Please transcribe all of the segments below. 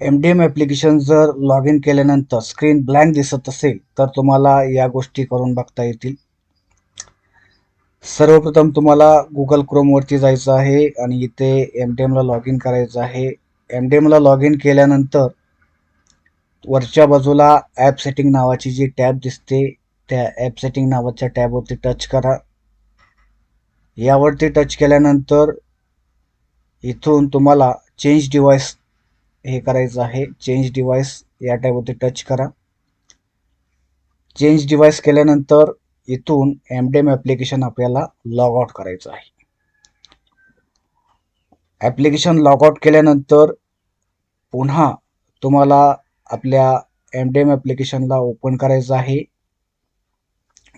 MDM application जर log in केल्यानंतर screen blank दिसत असेल तर तुम्हाला या गोष्टी करून बघता येतील. सर्वप्रथम तुम्हाला Google Chromeवरती जायचं आहे आणि इथे MDMला लॉग इन करायचं आहे. MDMला लॉग इन केल्यानंतर वरच्या बाजूला ॲप सेटिंग नावाची जी टॅब दिसते त्या ॲप सेटिंग नावाच्या टॅबवरती टच करा. यावरती टच केल्यानंतर इथून तुम्हाला चेंज डिव्हाइस हे करायचं आहे. चेंज डिव्हाइस या टॅबवरती टच करा. चेंज डिव्हाइस केल्यानंतर इथून MDM ॲप्लिकेशन आपल्याला लॉग आउट करायचं आहे. ॲप्लिकेशन लॉग आउट केल्यानंतर पुन्हा तुम्हाला आपल्या MDM ॲप्लिकेशनला ओपन करायचं आहे.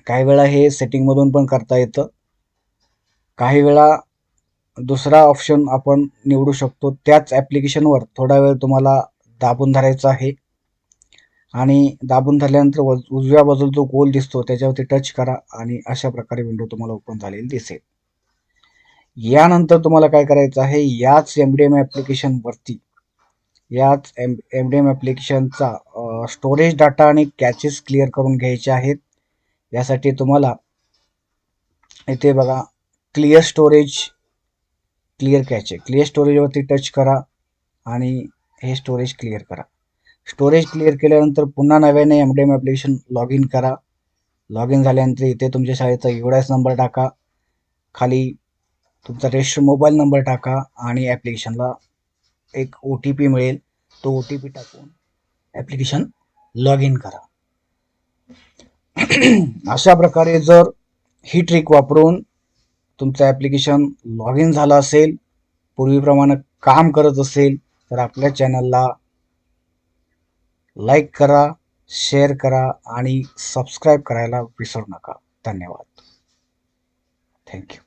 काही वेळा हे सेटिंगमधून पण करता येतं. काही वेळा दुसरा ऑप्शन आपण निवडू शकतो. त्याच ॲप्लिकेशनवर थोडा वेळ तुम्हाला दाबून धरायचं आहे आणि दाबून धरल्यानंतर उजव्या बाजूला जो गोल दिसतो त्याच्यावरती टच करा आणि अशा प्रकारे विंडो तुम्हाला ओपन झालेली दिसेल. यानंतर तुम्हाला काय करायचं आहे, याच MDM ॲप्लिकेशनवरती याच MDM ॲप्लिकेशनचा स्टोरेज डाटा आणि कॅचेस क्लिअर करून घ्यायचे आहेत. यासाठी तुम्हाला इथे बघा clear storage, clear cache, clear स्टोरेजवरती टच करा आणि हे स्टोरेज क्लिअर करा. स्टोरेज क्लिअर केल्यानंतर पुन्हा नव्याने MDM ॲप्लिकेशन लॉग इन करा. लॉग इन झाल्यानंतर इथे तुमच्या शाळेचा UID नंबर टाका. खाली तुमचा रजिस्टर्ड मोबाईल नंबर टाका आणि ॲप्लिकेशनला एक OTP मिळेल. तो OTP टाकून ॲप्लिकेशन लॉग इन करा. अशा प्रकारे जर ही ट्रिक वापरून तुमचं ॲप्लिकेशन लॉग इन झालं असेल, पूर्वीप्रमाणे काम करत असेल तर आपल्या चॅनलला लाईक करा, शेअर करा आणि सबस्क्राईब करायला विसरू नका. धन्यवाद. थँक्यू.